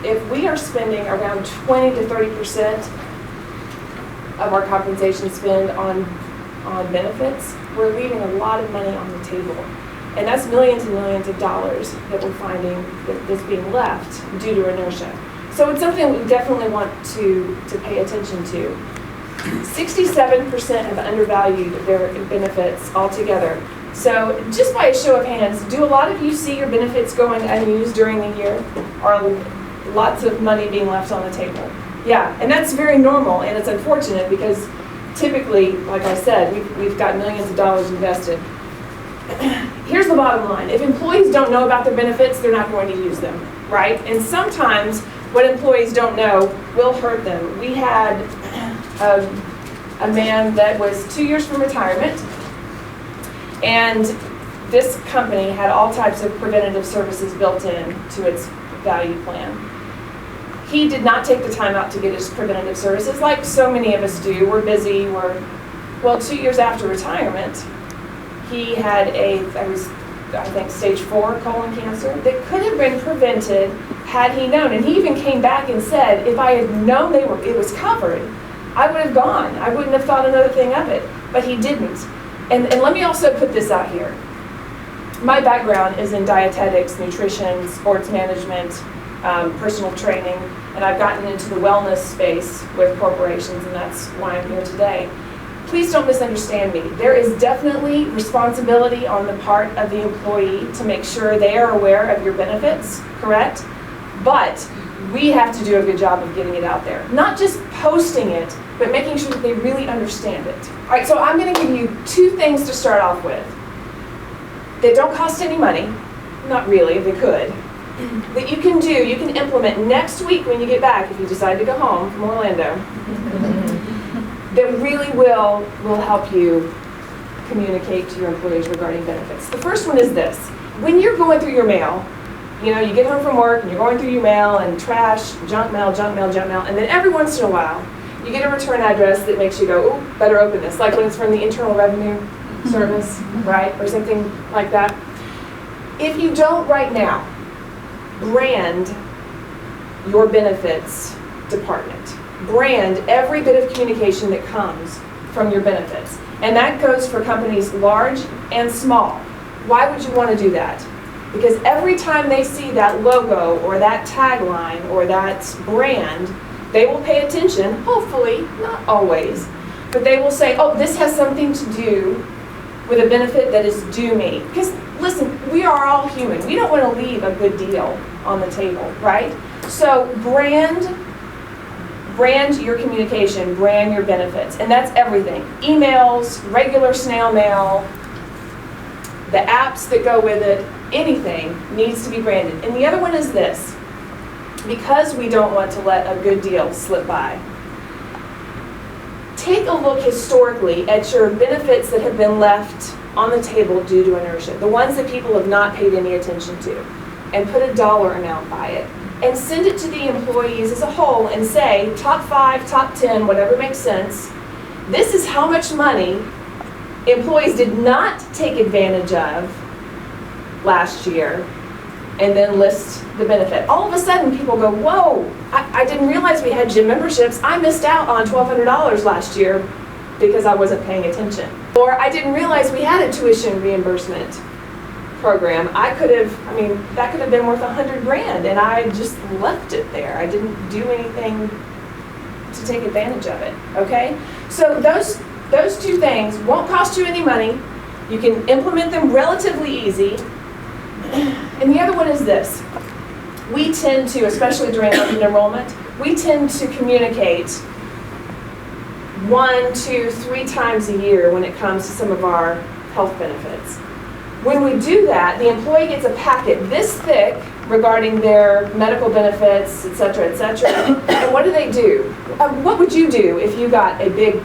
if we are spending around 20 to 30% of our compensation spend on benefits, we're leaving a lot of money on the table. And that's millions and millions of dollars that we're finding that's being left due to inertia. So it's something we definitely want to pay attention to. 67% have undervalued their benefits altogether. So just by a show of hands, do a lot of you see your benefits going unused during the year? Or lots of money being left on the table? Yeah, and that's very normal, and it's unfortunate because typically, like I said, we've got millions of dollars invested. Here's the bottom line. If employees don't know about their benefits, they're not going to use them, right? And sometimes what employees don't know will hurt them. We had a man that was 2 years from retirement, and this company had all types of preventative services built in to its value plan. He did not take the time out to get his preventative services like so many of us do. We're busy, well, 2 years after retirement, he had I think stage 4 colon cancer that could have been prevented had he known. And he even came back and said, if I had known it was covered, I would have gone. I wouldn't have thought another thing of it. But he didn't. And let me also put this out here. My background is in dietetics, nutrition, sports management, personal training, and I've gotten into the wellness space with corporations, and that's why I'm here today. Please don't misunderstand me. There is definitely responsibility on the part of the employee to make sure they are aware of your benefits, correct? But we have to do a good job of getting it out there. Not just posting it, but making sure that they really understand it. All right, so I'm going to give you 2 things to start off with that don't cost any money, not really, they could, that you can implement next week when you get back, if you decide to go home from Orlando, that really will help you communicate to your employees regarding benefits. The first one is this. When you're going through your mail, you get home from work and you're going through your mail and trash, junk mail, and then every once in a while, you get a return address that makes you go, oh, better open this, like when it's from the Internal Revenue Service, right, or something like that. If you don't right now brand your benefits department, brand every bit of communication that comes from your benefits, and that goes for companies large and small. Why would you want to do that? Because every time they see that logo or that tagline or that brand, they will pay attention, hopefully, not always, but they will say, oh, this has something to do with a benefit that is due me. Because listen, we are all human. We don't want to leave a good deal on the table, right? So brand your communication, brand your benefits, and that's everything. Emails, regular snail mail, the apps that go with it, anything needs to be branded. And the other one is this. Because we don't want to let a good deal slip by, take a look historically at your benefits that have been left on the table due to inertia, the ones that people have not paid any attention to, and put a dollar amount by it, and send it to the employees as a whole and say, top 5, top 10, whatever makes sense, this is how much money employees did not take advantage of last year, and then list the benefit. All of a sudden, people go, whoa, I didn't realize we had gym memberships. I missed out on $1,200 last year because I wasn't paying attention. Or I didn't realize we had a tuition reimbursement program. That could have been worth $100,000, and I just left it there. I didn't do anything to take advantage of it, okay? So those 2 things won't cost you any money. You can implement them relatively easy. And the other one is this. We tend to, especially during open enrollment, we tend to communicate 1, 2, 3 times a year when it comes to some of our health benefits. When we do that, the employee gets a packet this thick regarding their medical benefits, et cetera, et cetera. And what do they do? What would you do if you got a big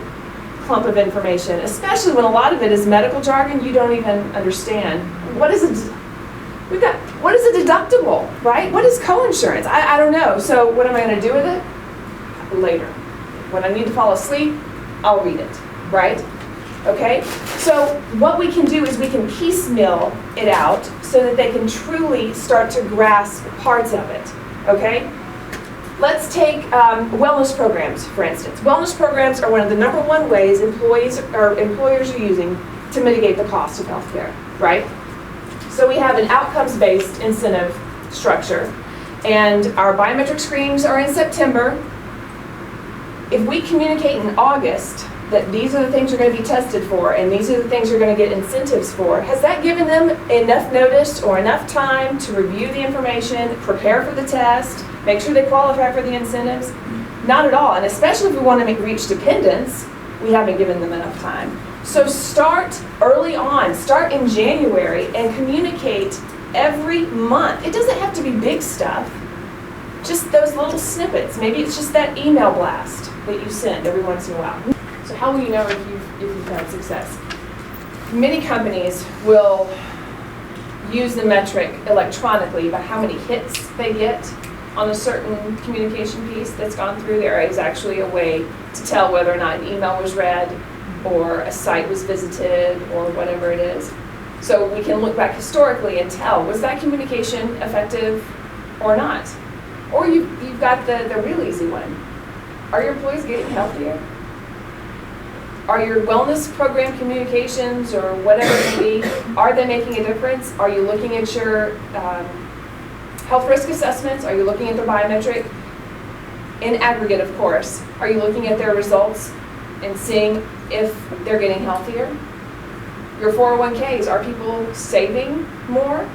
clump of information, especially when a lot of it is medical jargon you don't even understand? What is a deductible, right? What is coinsurance? I don't know. So what am I going to do with it? Later. When I need to fall asleep, I'll read it, right? Okay? So what we can do is we can piecemeal it out so that they can truly start to grasp parts of it, okay? Let's take wellness programs, for instance. Wellness programs are one of the #1 ways employers are using to mitigate the cost of healthcare, right? So we have an outcomes-based incentive structure, and our biometric screenings are in September. If we communicate in August that these are the things you're going to be tested for and these are the things you're going to get incentives for, has that given them enough notice or enough time to review the information, prepare for the test, make sure they qualify for the incentives? Not at all, and especially if we want to reach dependents, we haven't given them enough time. So start early on, start in January and communicate every month. It doesn't have to be big stuff, just those little snippets. Maybe it's just that email blast that you send every once in a while. So how will you know if you've had success? Many companies will use the metric electronically about how many hits they get on a certain communication piece that's gone through. There is actually a way to tell whether or not an email was read or a site was visited or whatever it is. So we can look back historically and tell, was that communication effective or not? Or you've got the real easy one. Are your employees getting healthier? Are your wellness program communications or whatever it may be, are they making a difference? Are you looking at your health risk assessments? Are you looking at the biometric? In aggregate, of course. Are you looking at their results and seeing if they're getting healthier? Your 401ks, are people saving more?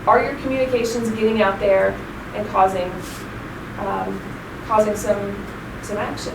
Are your communications getting out there and causing some action?